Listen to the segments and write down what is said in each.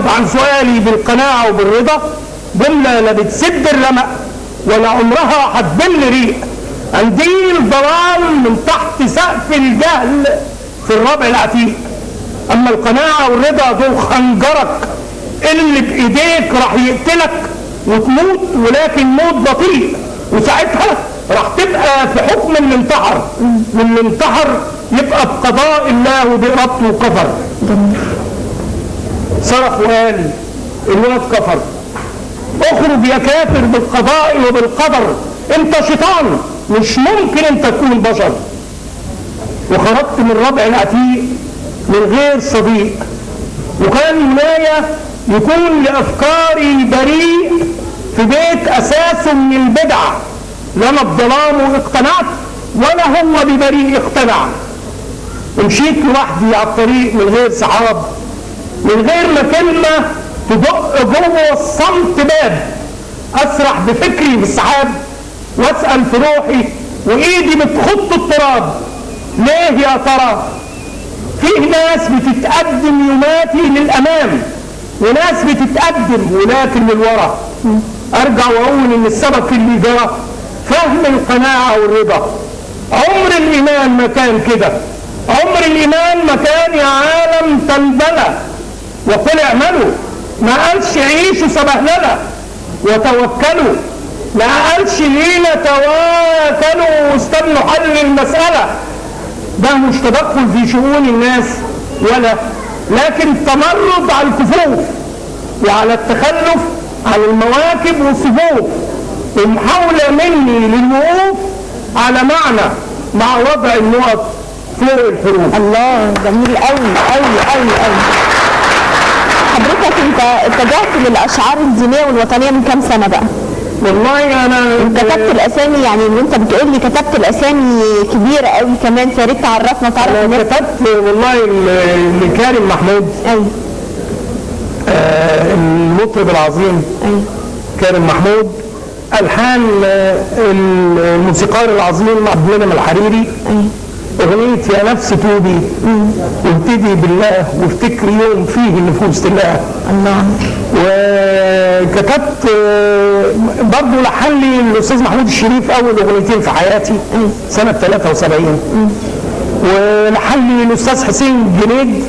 تجاوب عن سؤالي بالقناعة وبالرضا، جملة لا بتسد الرمق ولا عمرها هتبل ريق. قنديل ضلال من تحت سقف الجهل في الربع العتيق. اما القناعة والرضا دول خنجرك اللي بايديك راح يقتلك وتموت، ولكن موت بطيء، وساعتها راح تبقى في حكم اللي انتحر، واللي انتحر يبقى بقضاء الله وبإرادته وكفر. صرخ وقال الواد كفر، اخرج يا كافر بالقضاء وبالقدر، انت شيطان مش ممكن انت تكون بشر. وخرجت من ربع العتيق من غير صديق، وكان منايا يكون لأفكاري بريء في بيت أساسه من البدع. لا انا بظلامه اقتنعت ولا هو ببريء اقتنع. ومشيت لوحدي على الطريق من غير سحاب، من غير ما كلمة تدق جوه الصمت باب. اسرح بفكري في السحاب واسأل في روحي وايدي بتخط التراب، ليه يا ترى؟ فيه ناس بتتقدم يوماتي للامام، وناس بتتقدم ولكن للورا. ارجع واقول ان السبب في اللي جرى فهم القناعة والرضا. عمر الايمان ما كان كده، عمر الايمان ما كان يا عالم تنبلة. وقل اعملوا، ما قالش عيشوا سبهللة وتوكلوا، ما قالش لينا تواكلوا واستنوا حل المسألة. ده مش تدخل في شؤون الناس ولا، لكن تمرد على الكفوف وعلى التخلف عن المواكب والصفوف، ومحاولة مني للوقوف على معنى مع وضع النقط فوق الحروف. الله، جميل قوي قوي قوي قوي. حضرتك انت اتجهت للاشعار الدينيه والوطنيه من كام سنه بقى؟ والله انا كتبت الاسامي، يعني وانت بتقول لي كتبت الاسامي كبيره قوي كمان، فيا ريت تعرفنا تعرف انا الناس. كتبت والله لكارم محمود. ايوه. المطرب العظيم. ايوه. كارم محمود. الحان الموسيقار العظيم عبد المنعم الحريري. ايوه. اغنية يا نفس توبي وابتدي بالله وافتكري يوم فيه النفوس تلاقى. الله. وكتبت برضه لحن لي الاستاذ محمود الشريف اول اغنيتين في حياتي سنة 73. ولحن لي الاستاذ حسين جنيد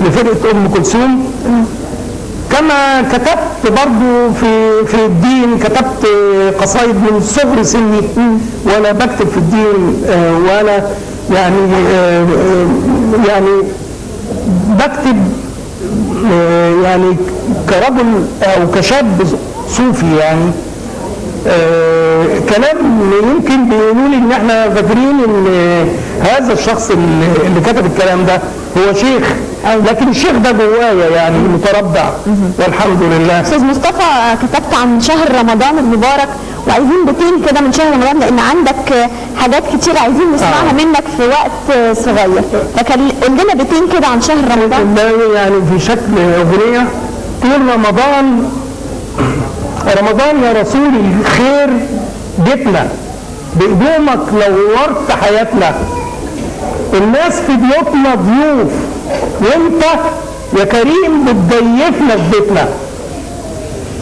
لفرقة ام كلثوم. كما كتبت برضو في الدين، كتبت قصايد من صغر سني وانا بكتب في الدين، وانا يعني بكتب يعني كرجل او كشاب صوفي يعني. كلام يمكن بيقولوا لي ان احنا فاكرين ان هذا الشخص اللي كتب الكلام ده هو شيخ، لكن الشيخ ده جوايا يعني متربع والحمد لله. استاذ مصطفى، كتبت عن شهر رمضان المبارك، وعايزين بيتين كده من شهر رمضان لان عندك حاجات كتير عايزين نسمعها منك في وقت صغير، فكان قول لنا بيتين كده عن شهر رمضان. يعني في شكل اغنيه طول رمضان. رمضان يا رسول الخير جبنا بقدومك نورت حياتنا، الناس في بيوتنا ضيوف وانت يا كريم بتضيفنا في بيتنا،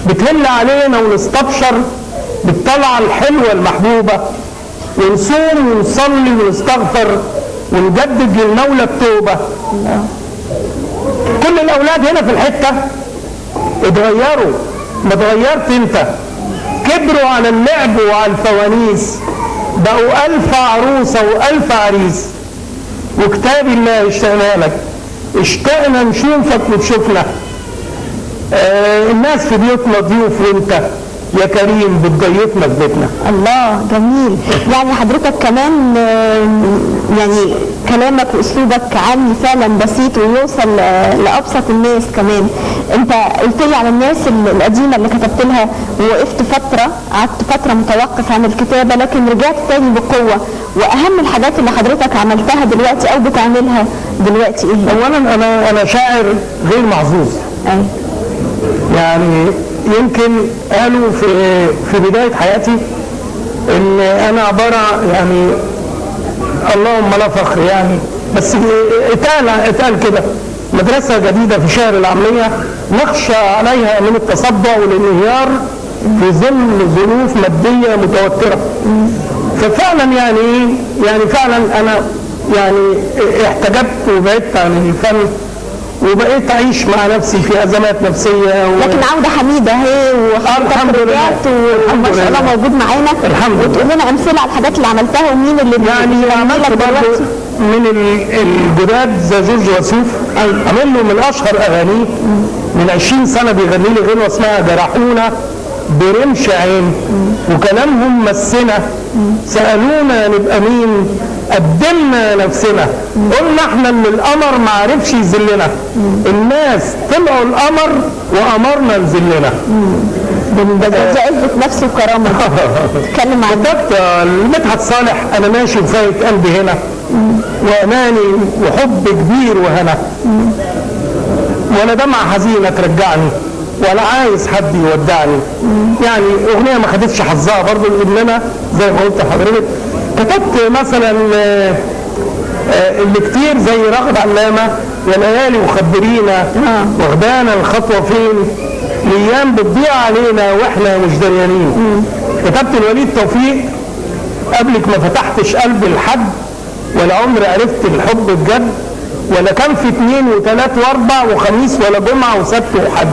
بتهل علينا ونستبشر بالطلعة الحلوة المحبوبة، ونصوم ونصلي ونستغفر ونجدد للمولى التوبة. كل الأولاد هنا في الحتة اتغيروا، ما اتغيرت انت، كبروا على اللعب وعلى الفوانيس، بقوا 1000 عروسة و1000 عريس، وكتاب الله اشتقنا لك، اشتقنا نشوفك وتشوفنا. الناس في بيوتنا ضيوف وانت يا كريم بتضيفنا في بيتنا. الله، جميل. يعني حضرتك كمان يعني كلامك واسلوبك عامي فعلا بسيط ويوصل لابسط الناس كمان. انت قلت لي على الناس القديمه اللي كتبت لها ووقفت فتره، قعدت فتره متوقف عن الكتابه لكن رجعت تاني بقوه، واهم الحاجات اللي حضرتك عملتها دلوقتي او بتعملها دلوقتي ايه؟ اولا انا شاعر غير محظوظ. يعني يمكن قالوا في بدايه حياتي ان انا عباره يعني اللهم لا فخر يعني، بس اتقال كده مدرسة جديدة في شهر العامية نخشى عليها من التصدع والانهيار في ظل ظروف مادية متوترة. ففعلا يعني فعلا أنا يعني احتجبت وبعدت عن الفن وبقيت أعيش مع نفسي في أزمات نفسية لكن عودة حميدة اهي الحمد لله. وما شاء الله موجود معانا. الحمد لله. وتقول لنا أمثلة على الحاجات اللي عملتها ومين اللي يعني عملت برضه من الجداد زي جورج وسوف، عمل له من أشهر أغانيه من 20 سنة بيغني لي غنوة اسمها جرحونا برمش عين وكلامهم مسنا سألونا نبقى مين قدمنا نفسنا قلنا احنا ان القمر ما عرفش يذلنا الناس طلعوا القمر وقمرنا نذلنا. ده عزة نفسه وكرامة. تتكلم عن كتبت لمدحت صالح انا ماشي وفايت قلبي هنا واماني وحب كبير وهنا ولا دمعة حزينة ترجعني ولا عايز حد يودعني. يعني اغنيه ما خدتش حظها برضه لان انا زي ما قلت لحضرتك كتبت مثلا اللي كتير زي راغب علامه يا ليالي وخبرينا واخدانا الخطوه فين الايام بتضيع علينا واحنا مش دريانين. كتبت لوليد توفيق قبلك ما فتحتش قلبي لحد ولا عمري عرفت الحب بجد ولا كان في 2 و3 و4 وخميس ولا جمعه وسبت وحد.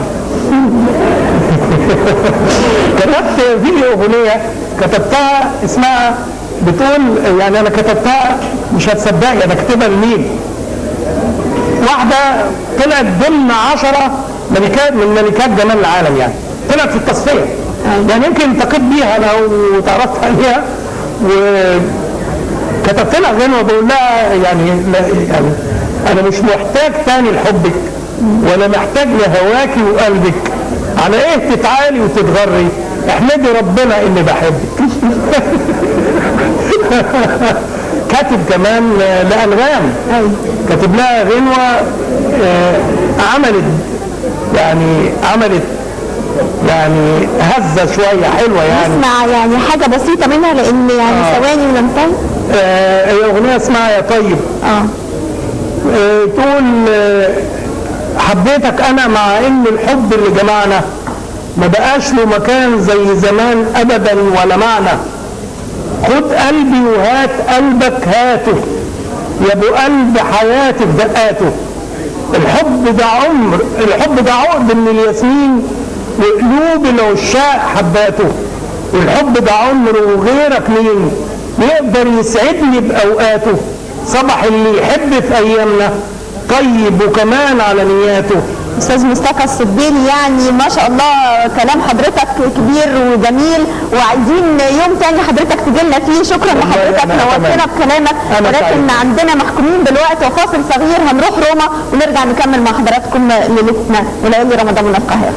كتبت فيديو اغنيه كتبتها اسمها بتقول يعني انا كتبتها مش هتصدقي انا كاتبها لمين؟ واحده طلعت ضمن 10 ملكات من ملكات جمال العالم يعني طلعت في التصفيه يعني يمكن التقيت بيها انا وتعرفت عليها وكتبت لها غنوه بقول لها يعني انا مش محتاج تاني لحبك ولا محتاج لهواكي وقلبك على ايه تتعالي وتتغري احمدي ربنا اني بحبك. كاتب كمان لأنغام كاتب لها غنوة عملت يعني هزة شوية حلوة يعني نسمع يعني حاجة بسيطة منها لأن يعني ثواني وننتهي. هي أغنية اسمها يا طيب. تقول حبيتك أنا مع إن الحب اللي جمعنا ما بقاش له مكان زي زمان أبدا ولا معنى. خد قلبي وهات قلبك هاته يا ابو قلب حياتي في دقاته. الحب ده عقد من الياسمين وقلوب العشاق حباته. الحب ده عمر وغيرك مين يقدر يسعدني بأوقاته. صبح اللي يحب في أيامنا طيب وكمان على نياته. استاذ مصطفى السبيلي يعني ما شاء الله كلام حضرتك كبير وجميل وعايزين يوم تاني حضرتك تجي لنا فيه. شكرا لحضرتك نورتنا بكلامك ولكن عندنا محكومين دلوقتي وفاصل صغير هنروح روما ونرجع نكمل مع حضراتكم ليلتنا وليالي رمضان من القاهره.